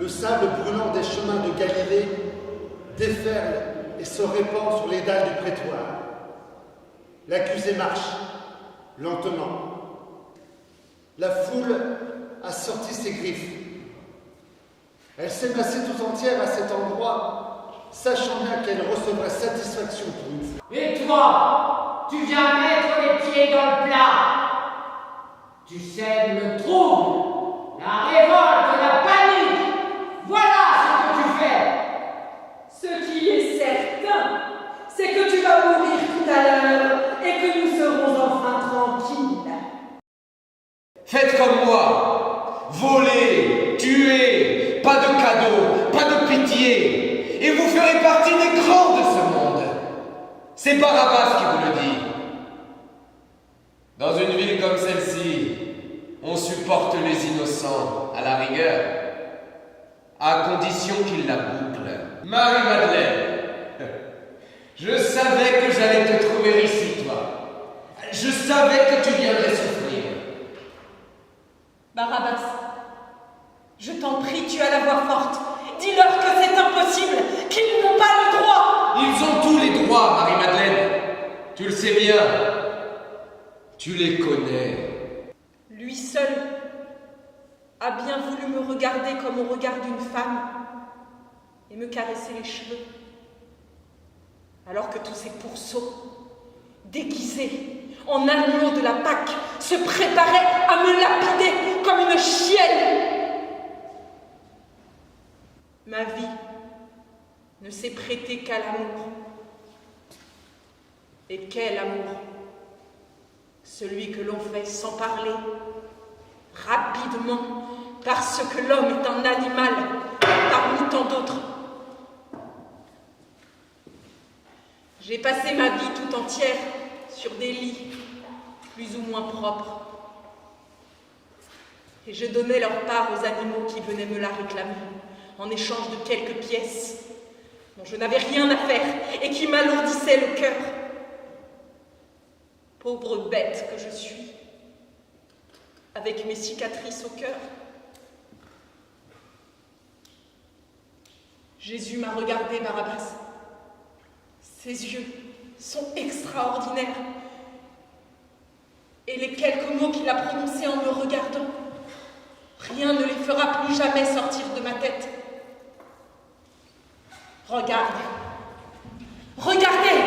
le sable brûlant des chemins de Galilée déferle et se répand sur les dalles du prétoire. L'accusé marche, lentement. La foule a sorti ses griffes. Elle s'est massée tout entière à cet endroit, sachant bien qu'elle recevra satisfaction pour une fois. Et toi, tu viens mettre les pieds dans le plat. Tu sèmes le trouble, la révolte, la panique. Voilà ce que tu fais. Ce qui est certain, c'est que tu vas mourir tout à l'heure et que nous serons enfin tranquilles. Faites comme moi. Volez, tuez, pas de cadeaux, pas de pitié. Et vous ferez partie des grands de ce monde. C'est Barabbas qui vous le dit. Dans une ville comme celle-ci, on supporte les innocents à la rigueur, à condition qu'ils la bouclent. Marie-Madeleine, je savais que j'allais te trouver ici, toi. Je savais que tu viendrais souffrir. Barabbas, je t'en prie, tu as la voix forte. Dis-leur que c'est impossible, qu'ils n'ont pas le droit. Ils ont tous les droits, Marie-Madeleine. Tu le sais bien. Tu les connais. Lui seul a bien voulu me regarder comme on regarde une femme et me caresser les cheveux. Alors que tous ces pourceaux, déguisés en agneaux de la Pâque, se préparaient à me lapider comme une chienne. Ma vie ne s'est prêtée qu'à l'amour. Et quel amour! Celui que l'on fait sans parler, rapidement, parce que l'homme est un animal parmi tant d'autres. J'ai passé ma vie tout entière sur des lits plus ou moins propres. Et je donnais leur part aux animaux qui venaient me la réclamer, en échange de quelques pièces dont je n'avais rien à faire et qui m'alourdissaient le cœur. Pauvre bête que je suis, avec mes cicatrices au cœur. Jésus m'a regardé, Barabbas. Ses yeux sont extraordinaires. Et les quelques mots qu'il a prononcés en me regardant, rien ne les fera plus jamais sortir de ma tête. Regardez, regardez,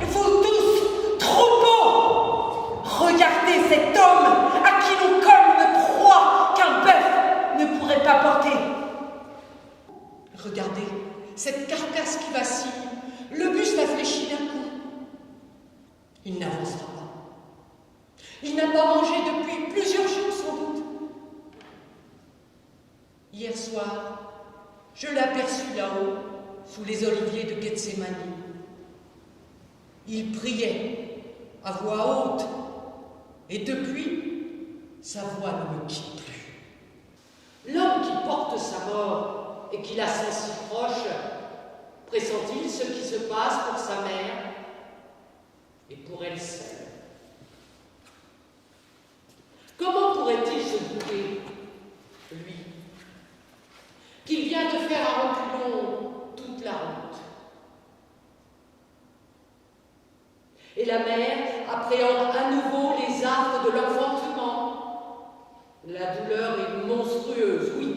vous tous, troupeaux, regardez cet homme à qui l'on colle une croix qu'un bœuf ne pourrait pas porter. Regardez cette carcasse qui vacille, le buste a fléchi d'un coup. Il n'avancera pas. Il n'a pas mangé depuis plusieurs jours sans doute. Hier soir, je l'ai aperçu là-haut, sous les oliviers de Gethsémani. Il priait à voix haute, et depuis, sa voix ne me quitte plus. L'homme qui porte sa mort et qui la sent si proche, pressent-il ce qui se passe pour sa mère et pour elle seule? Comment pourrait-il se douter, lui, qu'il vient de faire à reculons toute la route? Et la mère appréhende à nouveau les affres de l'enfantement. La douleur est monstrueuse, oui,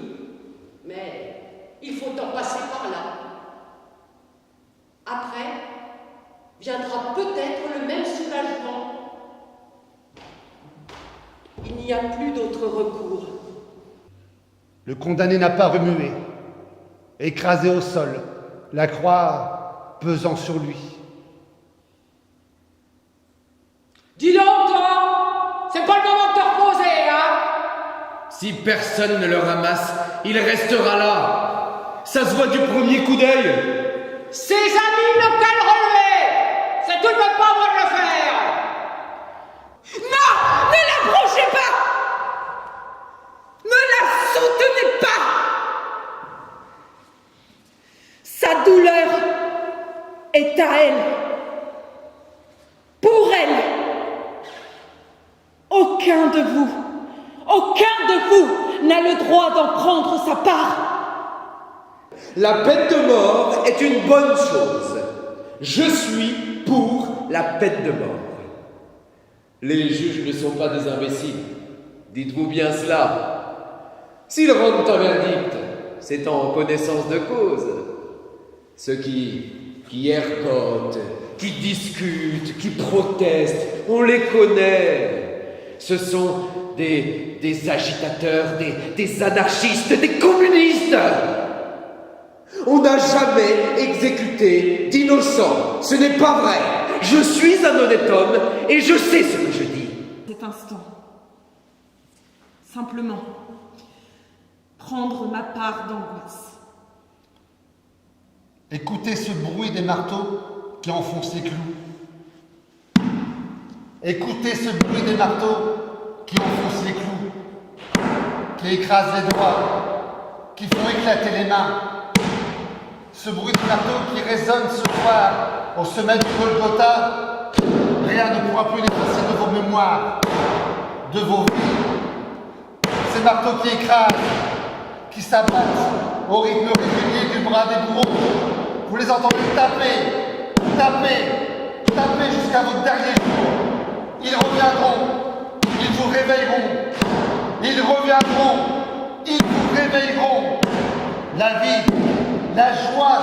mais il faut en passer par là. Après, viendra peut-être le même soulagement. Il n'y a plus d'autre recours. Le condamné n'a pas remué, écrasé au sol, la croix pesant sur lui. Dis donc, toi, c'est pas le moment de te reposer, hein? Si personne ne le ramasse, il restera là. Ça se voit du premier coup d'œil. Ses amis n'ont qu'à le relever. C'est tout de même pas moi de le faire. Non, ne l'approchez pas. Ne la soutenez pas. Sa douleur est à elle. Pour elle. Aucun de vous n'a le droit d'en prendre sa part. La peine de mort est une bonne chose. Je suis pour la peine de mort. Les juges ne sont pas des imbéciles. Dites-vous bien cela. S'ils rendent un verdict, c'est en connaissance de cause. Ceux qui ergotent, qui discutent, qui protestent, on les connaît. Ce sont des agitateurs, des anarchistes, des communistes. On n'a jamais exécuté d'innocents. Ce n'est pas vrai. Je suis un honnête homme et je sais ce que je dis. Cet instant, simplement, prendre ma part d'angoisse. Écoutez ce bruit des marteaux qui enfoncent les clous. Écoutez ce bruit des marteaux qui enfoncent les clous, qui écrasent les doigts, qui font éclater les mains. Ce bruit de marteau qui résonne ce soir au sommet du Golgotha, rien ne pourra plus l'effacer de vos mémoires, de vos vies. Ces marteaux qui écrasent, qui s'abattent au rythme régulier du bras des bourreaux. Vous les entendez taper, taper, taper jusqu'à votre dernier jour. Ils reviendront, ils vous réveilleront. Ils reviendront, ils vous réveilleront. La vie, la joie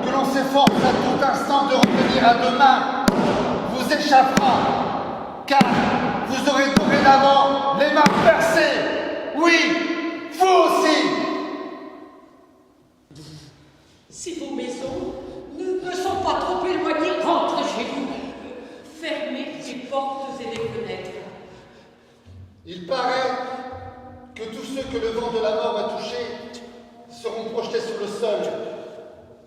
que l'on s'efforce à tout instant de revenir à demain vous échappera, car vous aurez dorénavant les mains percées. Oui, vous aussi. Si vos maisons ne sont pas trop éloignées, rentrez chez vous. Fermez les portes et les fenêtres. Il paraît que tous ceux que le vent de la mort va toucher seront projetés sur le sol,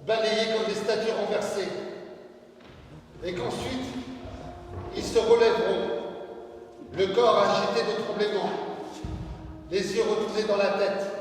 balayés comme des statues renversées, et qu'ensuite ils se relèveront, le corps agité de tremblement, les yeux retournés dans la tête,